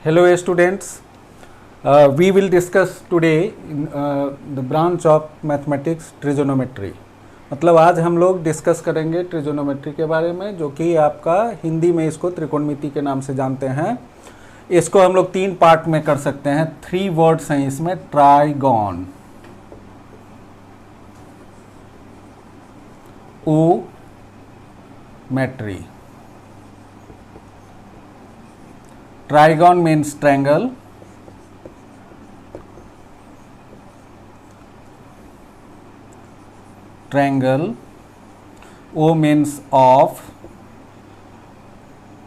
Hello students, we will discuss today the branch of mathematics trigonometry। मतलब आज हम लोग डिस्कस करेंगे ट्रिगोनोमेट्री के बारे में, जो कि आपका हिंदी में इसको त्रिकोणमिति के नाम से जानते हैं। इसको हम लोग 3 पार्ट में कर सकते हैं। 3 वर्ड्स हैं इसमें, trigon, O मेट्री। Trigon means triangle, O means of,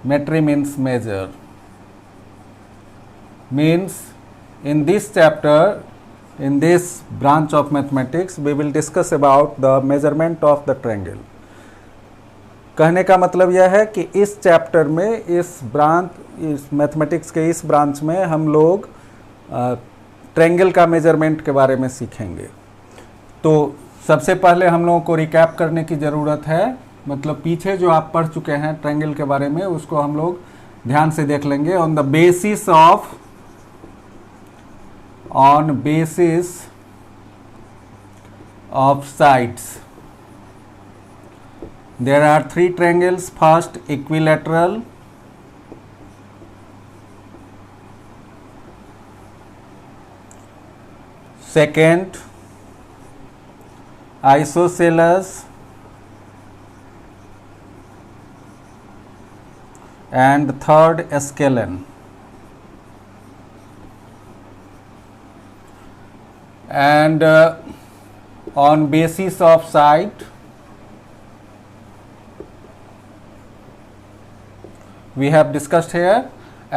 metry means measure. Means in this chapter, in this branch of mathematics, we will discuss about the measurement of the triangle. कहने का मतलब यह है कि इस चैप्टर में, इस मैथमेटिक्स के इस ब्रांच में हम लोग ट्रायंगल का मेजरमेंट के बारे में सीखेंगे। तो सबसे पहले हम लोगों को रिकैप करने की ज़रूरत है, मतलब पीछे जो आप पढ़ चुके हैं ट्रायंगल के बारे में, उसको हम लोग ध्यान से देख लेंगे। On basis of sides there are 3 triangles. First, equilateral, second, isosceles, and third, scalene. And on basis of side, we have discussed here,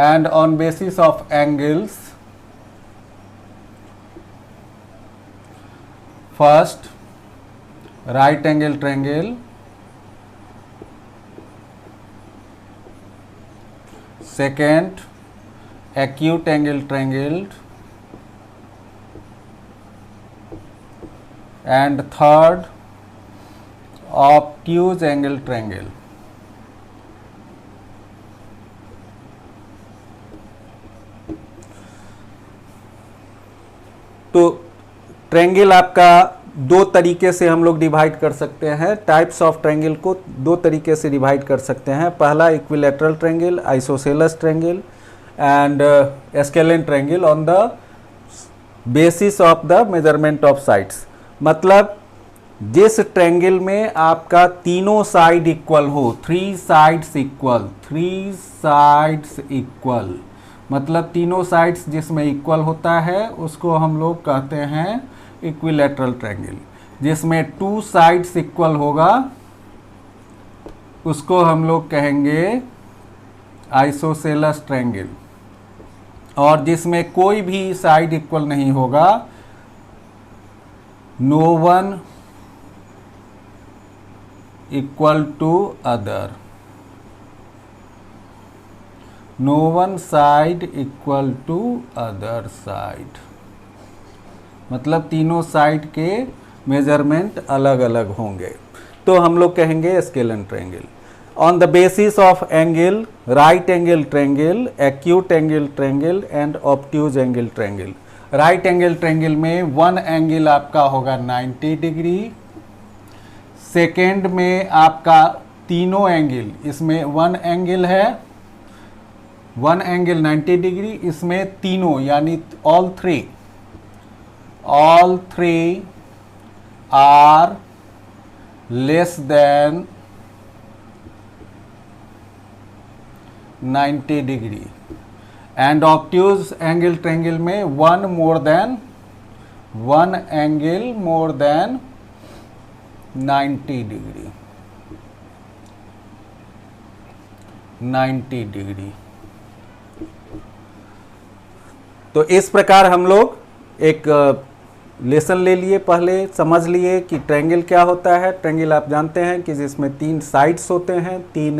and on basis of angles, first right angle triangle, second acute angle triangle, and third obtuse angle triangle. तो triangle आपका 2 तरीके से हम लोग divide कर सकते हैं। Types of triangle को 2 तरीके से डिवाइड कर सकते हैं। पहला equilateral triangle, isosceles triangle and scalene triangle on the basis of the measurement of sides. मतलब जिस ट्रायंगल में आपका तीनों साइड इक्वल हो, 3 साइड्स इक्वल, मतलब तीनों साइड्स जिसमें इक्वल होता है उसको हम लोग कहते हैं इक्विलैटरल ट्रायंगल। जिसमें 2 साइड्स इक्वल होगा उसको हम लोग कहेंगे आइसोसेलेस ट्रायंगल। और जिसमें कोई भी साइड इक्वल नहीं होगा, no one equal to other, no one side equal to other side, मतलब तीनों साइड के मेजरमेंट अलग अलग होंगे, तो हम लोग कहेंगे scalene triangle. On the basis of angle, right angle triangle, acute angle triangle and obtuse angle triangle. Right angle triangle में 1 एंगल आपका होगा 90 डिग्री, सेकेंड में आपका तीनों एंगल, इसमें 1 एंगल है 1 एंगल 90 डिग्री, इसमें तीनों यानी all three are less than 90 degree. And obtuse angle triangle में 1 angle more than 90 degree, 90 degree. तो इस प्रकार हम लोग एक लेसन ले लिए, पहले समझ लिए कि ट्रायंगल क्या होता है। ट्रायंगल आप जानते हैं कि जिसमें 3 साइड्स होते हैं, 3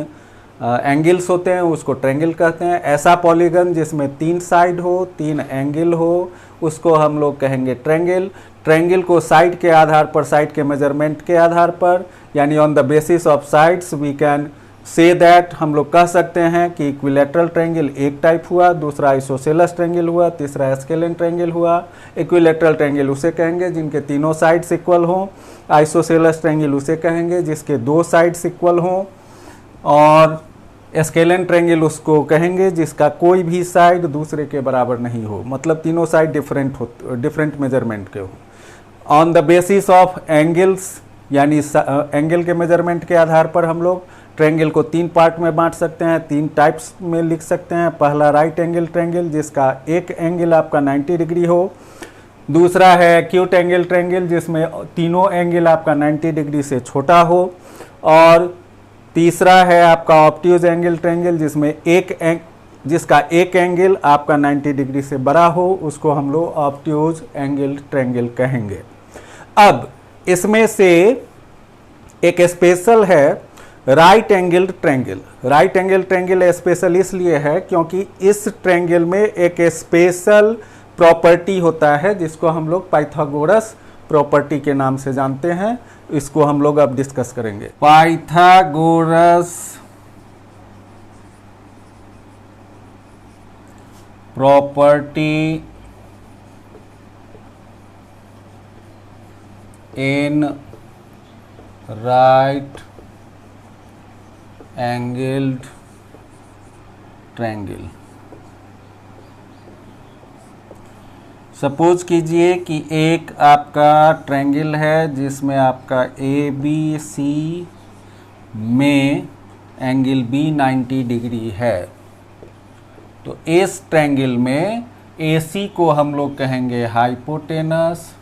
एंगल्स होते हैं, उसको ट्रायंगल कहते हैं। ऐसा पॉलीगन जिसमें 3 साइड हो, 3 एंगल हो, उसको हम लोग कहेंगे ट्रायंगल। ट्रायंगल को साइड के आधार पर, साइड के मेजरमेंट के आधार पर, यानी on the basis of sides we can say that हम लोग कह सकते हैं कि इक्विलैटरल ट्रायंगल एक टाइप हुआ, दूसरा आइसोसेलेस ट्रायंगल हुआ, तीसरा स्केलेन ट्रायंगल हुआ। इक्विलैटरल ट्रायंगल उसे कहेंगे जिनके तीनों साइड्स इक्वल हों, आइसोसेलेस ट्रायंगल उसे कहेंगे जिसके दो साइड्स इक्वल हों, और स्केलेन ट्रायंगल उसको कहेंगे जिसका कोई भी साइड दूसरे के बराबर नहीं हो, मतलब तीनों साइड डिफरेंट मेजरमेंट के हो। On the basis of angles, यानी एंगल के मेजरमेंट के आधार पर हम लोग ट्रायंगल को तीन पार्ट में बांट सकते हैं, तीन टाइप्स में लिख सकते हैं। पहला राइट एंगल ट्रायंगल जिसका एक एंगल आपका 90 डिग्री हो, दूसरा है एक्यूट एंगल ट्रायंगल जिसमें तीनों एंगल आपका 90 डिग्री से छोटा हो, और तीसरा है आपका ऑब्ट्यूज एंगल ट्रायंगल जिसका एक एंगल आपका 90 डिग्री से बड़ा हो, उसको हम लोग ऑब्ट्यूज एंगल ट्रायंगल कहेंगे। अब इसमें से एक स्पेशल है right angle triangle. Right angle triangle special इसलिए है क्योंकि इस ट्रायंगल में एक स्पेशल प्रॉपर्टी होता है जिसको हम लोग पाइथागोरस प्रॉपर्टी के नाम से जानते हैं। इसको हम लोग अब डिस्कस करेंगे। Pythagoras property in right angled triangle. Suppose कीजिए कि एक आपका ट्रायंगल है जिसमें आपका ए बी सी में एंगल बी 90 डिग्री है। तो इस ट्रायंगल में ए सी को हम लोग कहेंगे हाइपोटेनस,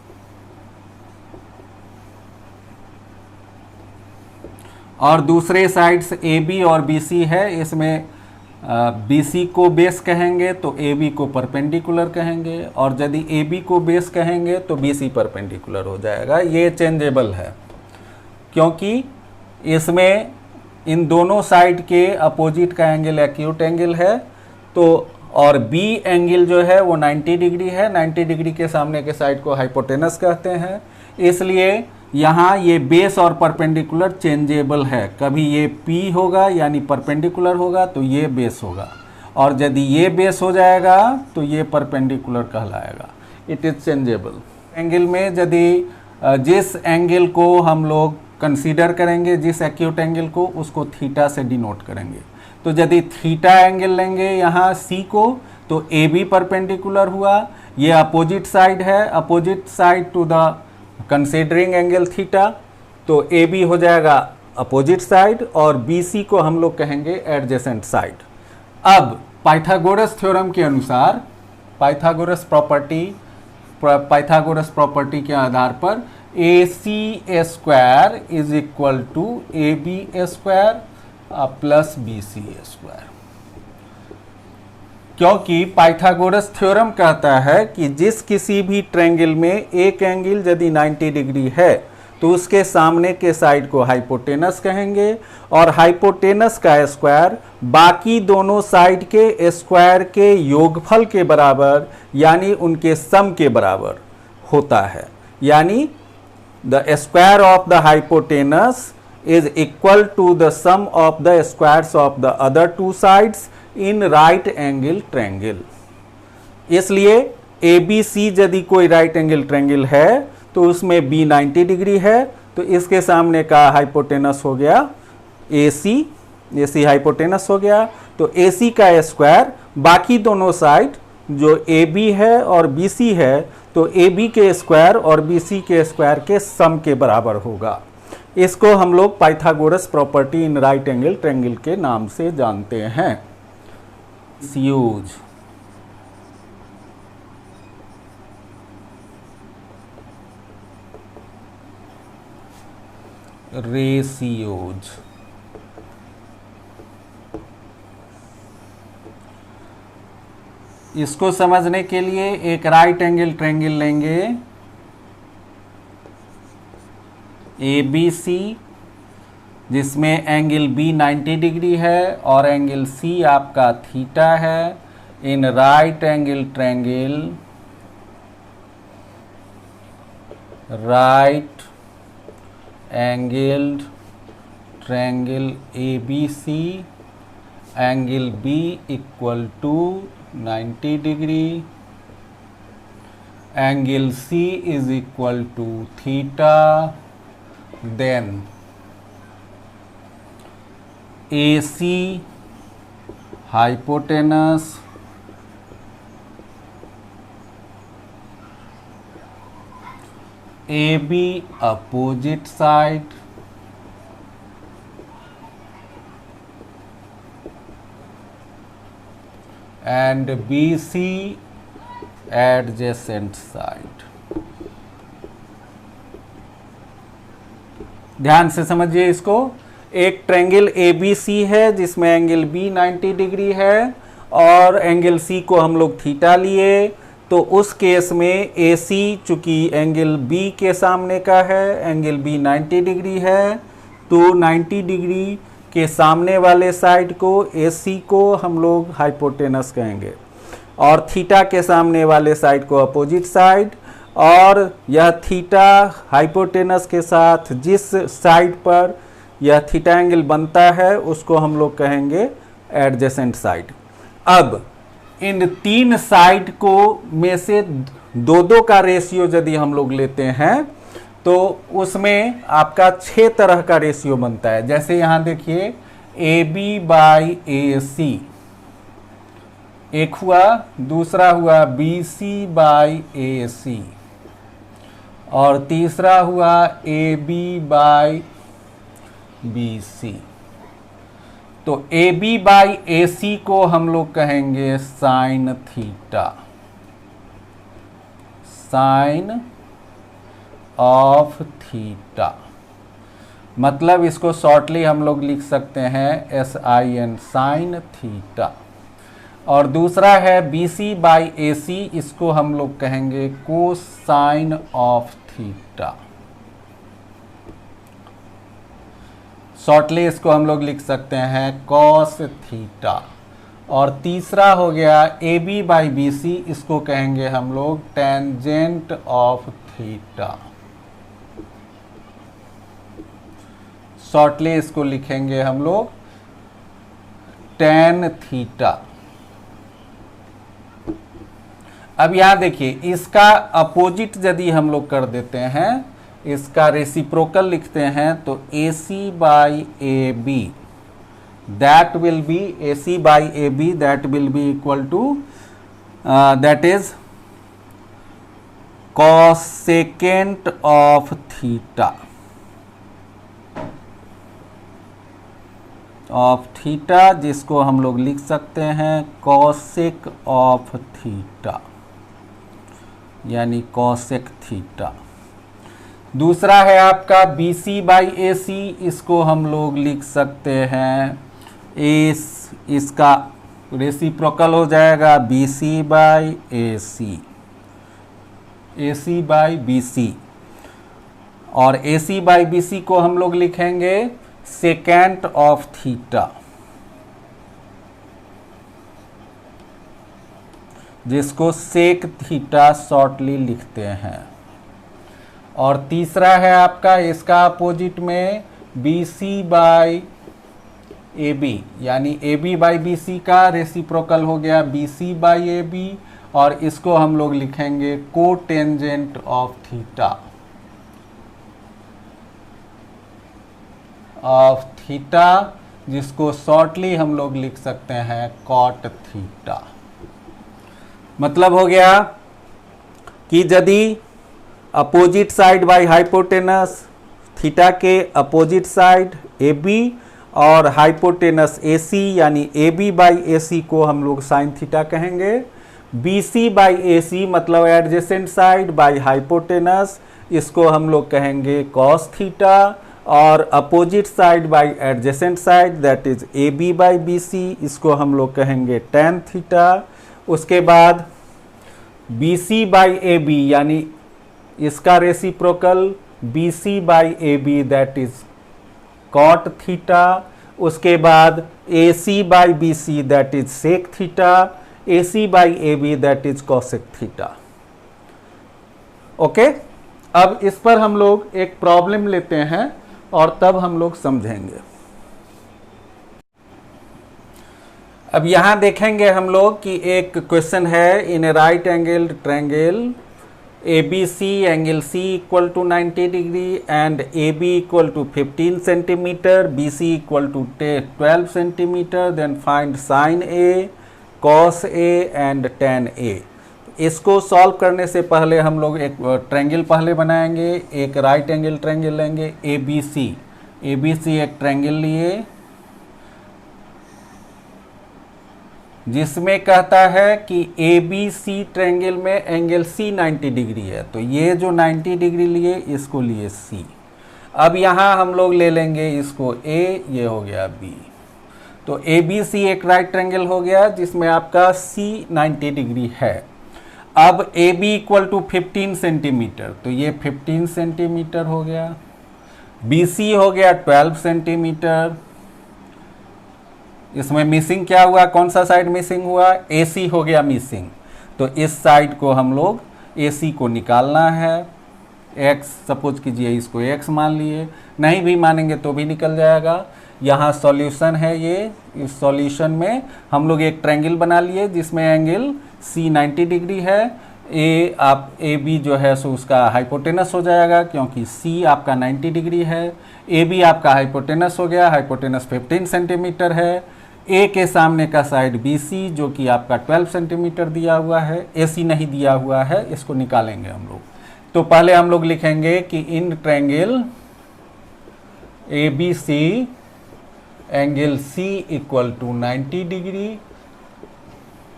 और दूसरे साइड्स ए बी और बी सी है, इसमें बी सी को बेस कहेंगे तो ए बी को परपेंडिकुलर कहेंगे, और यदि ए बी को बेस कहेंगे तो बी सी परपेंडिकुलर हो जाएगा। ये चेंजेबल है क्योंकि इसमें इन दोनों साइड के अपोजिट का एंगल एक्यूट एंगल है, तो और बी एंगल जो है वो 90 डिग्री है। 90 डिग्री के सामने के साइड को हाइपोटेनस कहते हैं। इसलिए यहाँ ये बेस और परपेंडिकुलर चेंजेबल है। कभी ये P होगा यानी परपेंडिकुलर होगा तो ये बेस होगा, और यदि ये बेस हो जाएगा तो ये परपेंडिकुलर कहलाएगा। It is changeable. एंगल में यदि जिस एंगल को हम लोग कंसीडर करेंगे, जिस एक्यूट एंगल को, उसको थीटा से डिनोट करेंगे। तो यदि थीटा एंगल लेंगे यहाँ C को, तो AB परपेंडिकुलर हुआ। ये अपोजिट साइड है, opposite side to the considering angle theta, तो AB हो जाएगा अपोजिट साइड, और BC को हम लोग कहेंगे एडजेसेंट साइड। अब पाइथागोरस थ्योरम के अनुसार पाइथागोरस प्रॉपर्टी के आधार पर AC square is equal to AB square plus BC square, क्योंकि पाइथागोरस थ्योरम कहता है कि जिस किसी भी ट्रायंगल में एक एंगल यदि 90 डिग्री है तो उसके सामने के साइड को हाइपोटेनस कहेंगे, और हाइपोटेनस का स्क्वायर बाकी दोनों साइड के स्क्वायर के योगफल के बराबर यानी उनके सम के बराबर होता है। यानी the square of the hypotenuse is equal to the sum of the squares of the other two sides in right angle triangle। इसलिए ABC यदि कोई राइट एंगल ट्रायंगल है तो उसमें B 90 डिग्री है, तो इसके सामने का हाइपोटेनस हो गया AC हाइपोटेनस हो गया। तो AC का स्क्वायर बाकी दोनों साइड जो AB है और BC है, तो AB के स्क्वायर और BC के स्क्वायर के सम के बराबर होगा। इसको हम लोग Pythagoras property in right angle triangle के नाम से जानते हैं। Use ratios. इसको समझने के लिए एक राइट एंगल ट्रायंगल लेंगे ABC, जिसमें एंगल B 90 डिग्री है और एंगल C आपका थीटा है। In right angle triangle, right angled triangle ABC, angle B equal to 90 degree, angle C is equal to theta, then AC hypotenuse, AB opposite side, and BC adjacent side. ध्यान से समझिए इसको। एक triangle ABC है जिसमें angle B 90 degree है और angle C को हम लोग थीटा लिए, तो उस केस में AC चूंकि एंगल B के सामने का है, एंगल B 90 डिग्री है, तो 90 डिग्री के सामने वाले साइड को AC को हम लोग हाइपोटेनस कहेंगे और थीटा के सामने वाले साइड को अपोजिट साइड, और यह थीटा हाइपोटेनस के साथ जिस साइड पर यह थीटा एंगल बनता है उसको हम लोग कहेंगे एडजेसेंट साइड। अब इन तीन साइड को में से दो दो का रेशियो यदि हम लोग लेते हैं तो उसमें आपका 6 तरह का रेशियो बनता है। जैसे यहां देखिए AB बाई AC एक हुआ, दूसरा हुआ BC बाई AC और तीसरा हुआ AB बाई BC। तो AB बाई AC को हम लोग कहेंगे sine theta, sine of theta. मतलब इसको शॉर्टली हम लोग लिख सकते हैं SIN साइन थीटा। और दूसरा है BC बाई AC, इसको हम लोग कहेंगे कोसाइन ऑफ थीटा। शॉर्टली इसको हम लोग लिख सकते हैं कॉस थीटा। और तीसरा हो गया AB बाई BC, इसको कहेंगे हम लोग टेंजेंट ऑफ थीटा। शॉर्टली इसको लिखेंगे हम लोग टेन थीटा। अब यहां देखिए इसका अपोजिट यदि हम लोग कर देते हैं, इसका रेसिप्रोकल लिखते हैं तो AC by AB that will be AC by AB that will be equal to that is cosecant of theta, of theta, जिसको हम लोग लिख सकते हैं कॉसेक ऑफ थीटा यानी कॉसेक थीटा। दूसरा है आपका BC बाई AC, इसको हम लोग लिख सकते हैं इसका रेसिप्रोकल हो जाएगा BC by AC, AC by BC। और AC बाई BC को हम लोग लिखेंगे सेकेंट ऑफ थीटा, जिसको सेक थीटा शॉर्टली लिखते हैं। और तीसरा है आपका इसका अपोजिट में BC बाई AB यानी AB बाई BC का रेसिप्रोकल हो गया BC बाई AB, और इसको हम लोग लिखेंगे cotangent of theta, of theta, जिसको शॉर्टली हम लोग लिख सकते हैं कॉट थीटा। मतलब हो गया कि यदि opposite side by hypotenuse, theta के अपोजिट साइड AB और हाइपोटेनस AC यानी AB बाई AC को हम लोग साइन थीटा कहेंगे। BC बाई AC मतलब एडजेसेंट साइड बाई हाइपोटेनस, इसको हम लोग कहेंगे कॉस थीटा। और opposite side by adjacent side that is AB by BC, इसको हम लोग कहेंगे टेन थीटा। उसके बाद BC बाई AB यानी इसका reciprocal BC by AB that is cot theta. उसके बाद AC by BC that is sec theta, AC by AB that is cosec theta. Okay, अब इस पर हम लोग एक प्रॉब्लम लेते हैं और तब हम लोग समझेंगे। अब यहाँ देखेंगे हम लोग कि एक क्वेश्चन है, in a right angle triangle ABC angle C equal to 90 degree and AB equal to 15 centimetre, BC equal to 12 centimetre, then find sine A, cos A and tan A। इसको सॉल्व करने से पहले हम लोग एक triangle पहले बनाएंगे, एक राइट एंगल ट्रायंगल लेंगे ABC। ABC एक ट्रायंगल लिए जिसमें कहता है कि ABC ट्रायंगल में एंगल C 90 डिग्री है, तो ये जो 90 डिग्री लिए इसको लिए C। अब यहाँ हम लोग ले लेंगे इसको A, ये हो गया B। तो ABC एक राइट ट्रायंगल हो गया जिसमें आपका C 90 डिग्री है। अब AB इक्वल टू 15 सेंटीमीटर, तो ये 15 सेंटीमीटर हो गया। BC हो गया 12 सेंटीमीटर। इसमें मिसिंग क्या हुआ, कौन सा साइड मिसिंग हुआ, AC हो गया मिसिंग। तो इस साइड को हम लोग AC को निकालना है। X सपोज कीजिए, इसको X मान लिए, नहीं भी मानेंगे तो भी निकल जाएगा। यहाँ सॉल्यूशन है ये, इस सॉल्यूशन में हम लोग एक ट्रायंगल बना लिए जिसमें एंगल C 90 डिग्री है। AB जो है सो उसका हाइपोटेनस हो जाएगा क्योंकि C आपका 90 डिग्री है। AB आपका हाइपोटेनस हो गया, हाइपोटेनस 15 सेंटीमीटर है। A के सामने का साइड BC जो कि आपका 12 सेंटीमीटर दिया हुआ है, AC नहीं दिया हुआ है, इसको निकालेंगे हम लोग। तो पहले हम लोग लिखेंगे कि in triangle ABC angle C equal to 90 degree.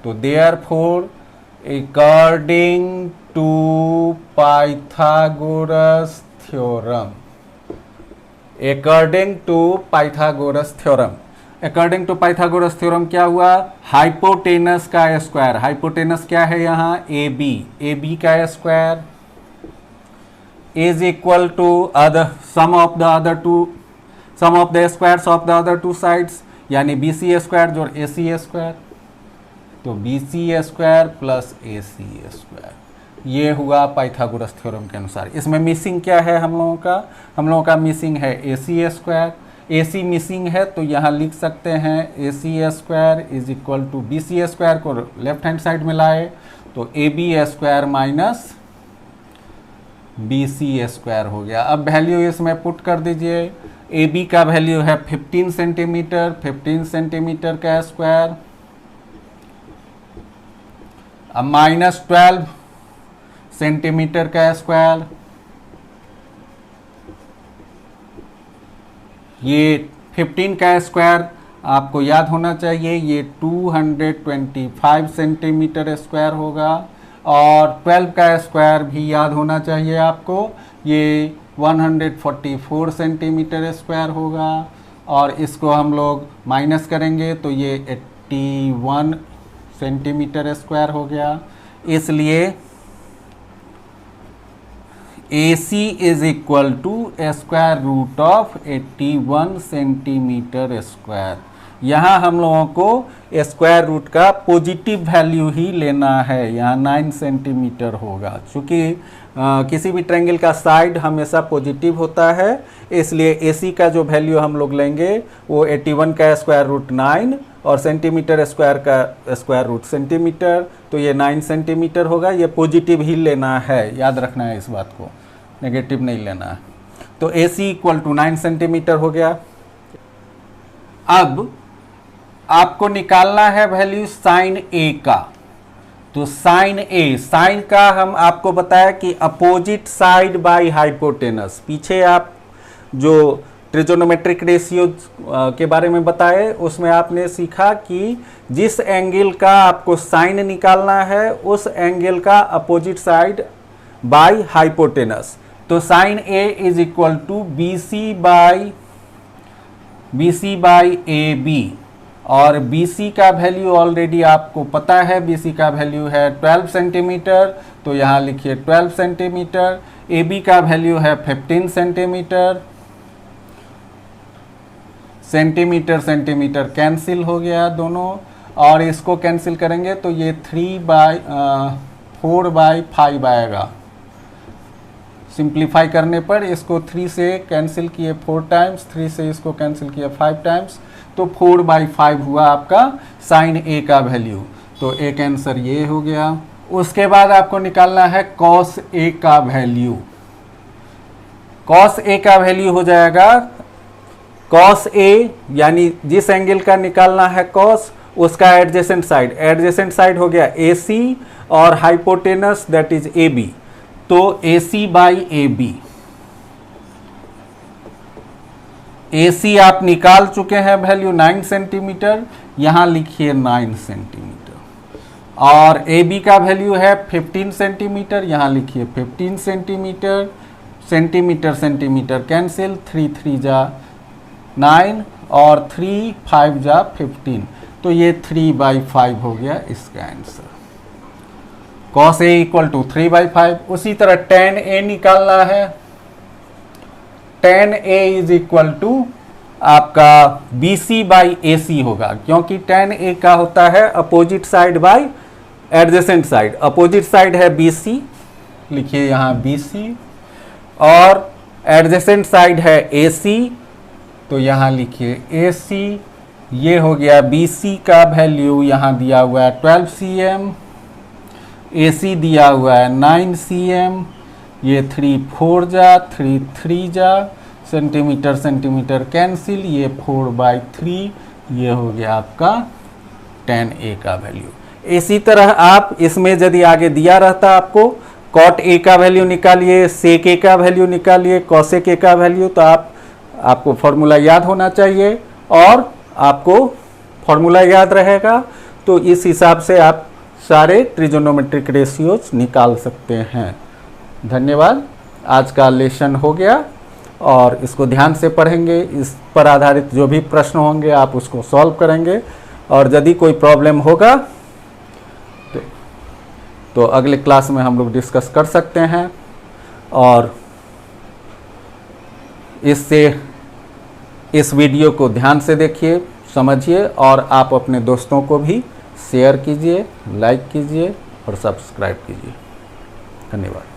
तो therefore according to Pythagoras theorem, according to Pythagoras theorem, according to Pythagoras theorem क्या हुआ, हाइपोटेनस का स्क्वायर, हाइपोटेनस क्या है यहाँ AB का square is equal to sum of the squares of the other two sides, यानी BC square जोड़ AC square. तो BC square plus AC square, ये हुआ पाइथागोरस थ्योरम के अनुसार। इसमें मिसिंग क्या है हम लोगों का मिसिंग है AC स्क्वायर। AC मिसिंग है तो यहाँ लिख सकते हैं AC square is equal to BC square को लेफ्ट हैंड साइड में लाए तो AB square minus BC square हो गया। अब वैल्यू इसमें पुट कर दीजिए। AB का वैल्यू है 15 सेंटीमीटर, 15 सेंटीमीटर का स्क्वायर, अब माइनस 12 सेंटीमीटर का स्क्वायर, ये 15 का स्क्वायर आपको याद होना चाहिए, ये 225 सेंटीमीटर स्क्वायर होगा, और 12 का स्क्वायर भी याद होना चाहिए आपको, ये 144 सेंटीमीटर स्क्वायर होगा, और इसको हम लोग माइनस करेंगे तो ये 81 सेंटीमीटर स्क्वायर हो गया। इसलिए AC is equal to square root of 81 centimetre square. यहाँ हम लोगों को स्क्वायर रूट का पॉजिटिव वैल्यू ही लेना है, यहाँ 9 सेंटीमीटर होगा। चूँकि किसी भी ट्रायंगल का साइड हमेशा पॉजिटिव होता है, इसलिए AC का जो वैल्यू हम लोग लेंगे वो 81 का स्क्वायर रूट 9 और सेंटीमीटर स्क्वायर का स्क्वायर रूट सेंटीमीटर, तो ये 9 सेंटीमीटर होगा। ये पॉजिटिव ही लेना है, याद रखना है इस बात को, नेगेटिव नहीं लेना है। तो AC इक्वल टू 9 सेंटीमीटर हो गया। अब आपको निकालना है वैल्यू साइन A का। तो साइन A, साइन का हम आपको बताया कि अपोजिट साइड बाय हाइपोटेनस। पीछे आप जो ट्रिगोनोमेट्रिक रेशियो के बारे में बताए उसमें आपने सीखा कि जिस एंगल का आपको साइन निकालना है उस एंगल का अपोजिट साइड बाय हाइपोटेनस। तो sine A is equal to BC by AB, और BC का वैल्यू ऑलरेडी आपको पता है, BC का वैल्यू है 12 सेंटीमीटर, तो यहाँ लिखिए 12 सेंटीमीटर। AB का वैल्यू है 15 सेंटीमीटर, सेंटीमीटर कैंसिल हो गया दोनों, और इसको कैंसिल करेंगे तो ये 4/5 आएगा। सिंप्लीफाई करने पर इसको 3 से कैंसिल किए 4 टाइम्स, 3 से इसको कैंसिल किया 5 टाइम्स, तो 4/5 हुआ आपका साइन ए का वैल्यू। तो एक आंसर ये हो गया। उसके बाद आपको निकालना है कॉस ए का वैल्यू। कॉस ए का वैल्यू हो जाएगा कॉस ए, यानी जिस एंगल का निकालना है कॉस, उसका एडजेसेंट साइड। एडजेसेंट साइड हो गया AC और हाइपोटेनस दैट इज AB। तो AC/AB। AC आप निकाल चुके हैं वैल्यू 9 सेंटीमीटर, यहां लिखिए 9 सेंटीमीटर। और AB का वैल्यू है 15 सेंटीमीटर, यहां लिखिए 15 सेंटीमीटर। सेंटीमीटर सेंटीमीटर कैंसिल, 3 3 जा 9 और 3 5 जा 15। तो ये 3/5 हो गया इसका आंसर। cos A = 3/5। उसी तरह tan A निकालना है। tan A = आपका BC/AC होगा, क्योंकि tan A का होता है opposite side bye adjacent side. Opposite side है BC, लिखिए यहाँ BC, और एडजेसेंट साइड है AC, तो यहाँ लिखिए AC। ये हो गया BC का वैल्यू यहाँ दिया हुआ है 12 cm, AC दिया हुआ है 9 cm, ये 3 4 जा 3 3 जा, सेंटीमीटर सेंटीमीटर कैंसिल, ये 4/3, ये हो गया आपका tan A का वैल्यू। इसी तरह आप इसमें यदि आगे दिया रहता आपको cot A का वैल्यू निकालिए, sec A का वैल्यू निकालिए, cosec A का वैल्यू, तो आपको फॉर्मूला याद होना चाहिए और आपको फॉर्मूला याद रहेगा, तो इस हिसाब से आप सारे ट्रिगोनोमेट्रिक रेशियोज निकाल सकते हैं। धन्यवाद। आज का लेसन हो गया और इसको ध्यान से पढ़ेंगे। इस पर आधारित जो भी प्रश्न होंगे आप उसको सॉल्व करेंगे, और यदि कोई प्रॉब्लम होगा तो अगले क्लास में हम लोग डिस्कस कर सकते हैं। और इस वीडियो को ध्यान से देखिए, समझिए, और आप अपने दोस्तों को भी शेयर कीजिए, लाइक कीजिए और सब्सक्राइब कीजिए। धन्यवाद।